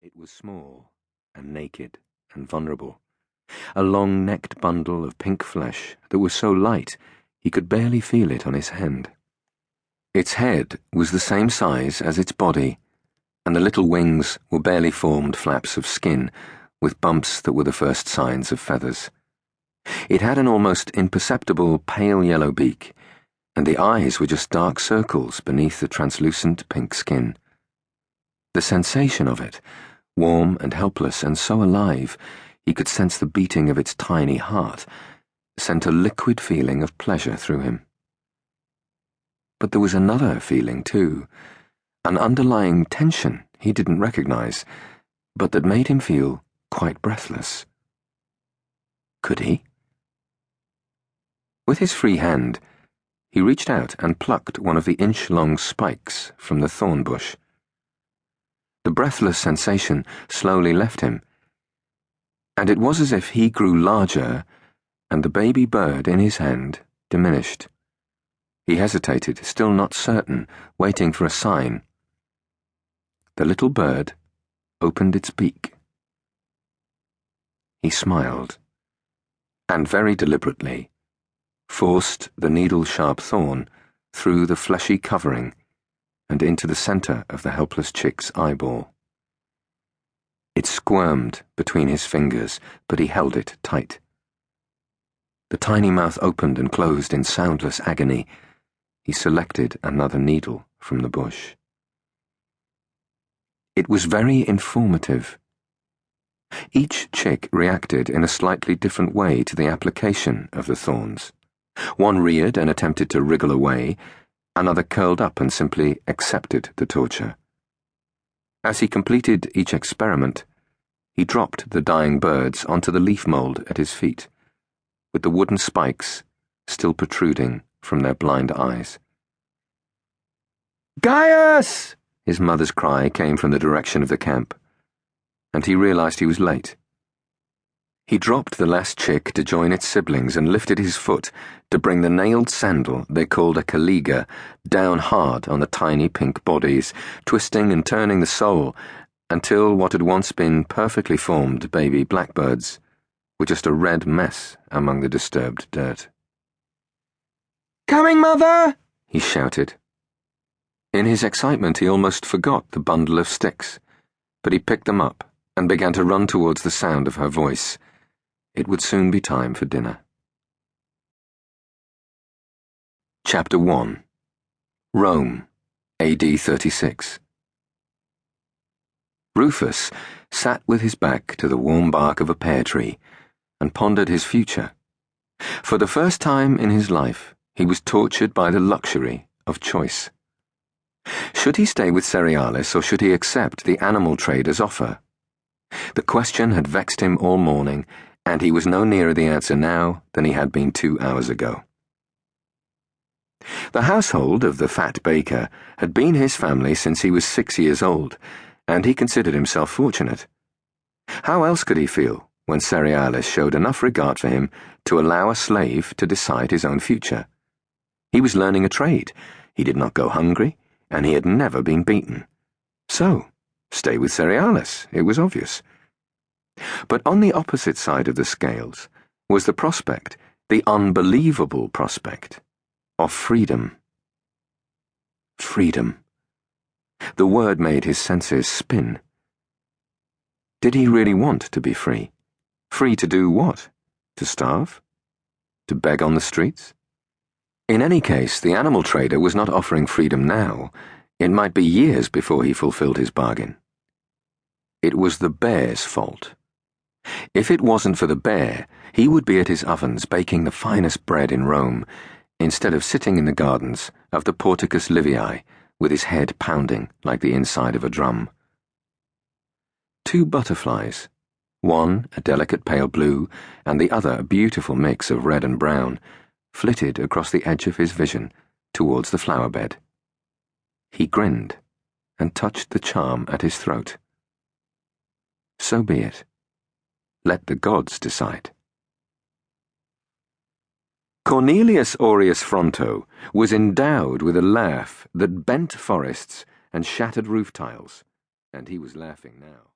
It was small and naked and vulnerable, a long-necked bundle of pink flesh that was so light he could barely feel it on his hand. Its head was the same size as its body, and the little wings were barely formed flaps of skin with bumps that were the first signs of feathers. It had an almost imperceptible pale yellow beak, and the eyes were just dark circles beneath the translucent pink skin. The sensation of it, warm and helpless and so alive he could sense the beating of its tiny heart, sent a liquid feeling of pleasure through him. But there was another feeling too, an underlying tension he didn't recognize, but that made him feel quite breathless. Could he? With his free hand, he reached out and plucked one of the inch-long spikes from the thorn bush. The breathless sensation slowly left him, and it was as if he grew larger and the baby bird in his hand diminished. He hesitated, still not certain, waiting for a sign. The little bird opened its beak. He smiled, and very deliberately forced the needle-sharp thorn through the fleshy covering and into the center of the helpless chick's eyeball. It squirmed between his fingers, but he held it tight. The tiny mouth opened and closed in soundless agony. He selected another needle from the bush. It was very informative. Each chick reacted in a slightly different way to the application of the thorns. One reared and attempted to wriggle away, another curled up and simply accepted the torture. As he completed each experiment, he dropped the dying birds onto the leaf mold at his feet, with the wooden spikes still protruding from their blind eyes. "Gaius!" His mother's cry came from the direction of the camp, and he realized he was late. He dropped the last chick to join its siblings and lifted his foot to bring the nailed sandal they called a Caligula down hard on the tiny pink bodies, twisting and turning the sole until what had once been perfectly formed baby blackbirds were just a red mess among the disturbed dirt. "Coming, Mother!" he shouted. In his excitement he almost forgot the bundle of sticks, but he picked them up and began to run towards the sound of her voice. It would soon be time for dinner. Chapter 1. Rome, AD 36. Rufus sat with his back to the warm bark of a pear tree and pondered his future. For the first time in his life, he was tortured by the luxury of choice. Should he stay with Cerealis, or should he accept the animal trader's offer? The question had vexed him all morning, and he was no nearer the answer now than he had been 2 hours ago. The household of the fat baker had been his family since he was 6 years old, and he considered himself fortunate. How else could he feel when Cerealis showed enough regard for him to allow a slave to decide his own future? He was learning a trade, he did not go hungry, and he had never been beaten. So, stay with Cerealis, it was obvious. But on the opposite side of the scales was the prospect, the unbelievable prospect, of freedom. Freedom. The word made his senses spin. Did he really want to be free? Free to do what? To starve? To beg on the streets? In any case, the animal trader was not offering freedom now. It might be years before he fulfilled his bargain. It was the bear's fault. If it wasn't for the bear, he would be at his ovens baking the finest bread in Rome, instead of sitting in the gardens of the Porticus Livii with his head pounding like the inside of a drum. 2 butterflies, one a delicate pale blue and the other a beautiful mix of red and brown, flitted across the edge of his vision towards the flower bed. He grinned and touched the charm at his throat. So be it. Let the gods decide. Cornelius Aureus Fronto was endowed with a laugh that bent forests and shattered roof tiles, and he was laughing now.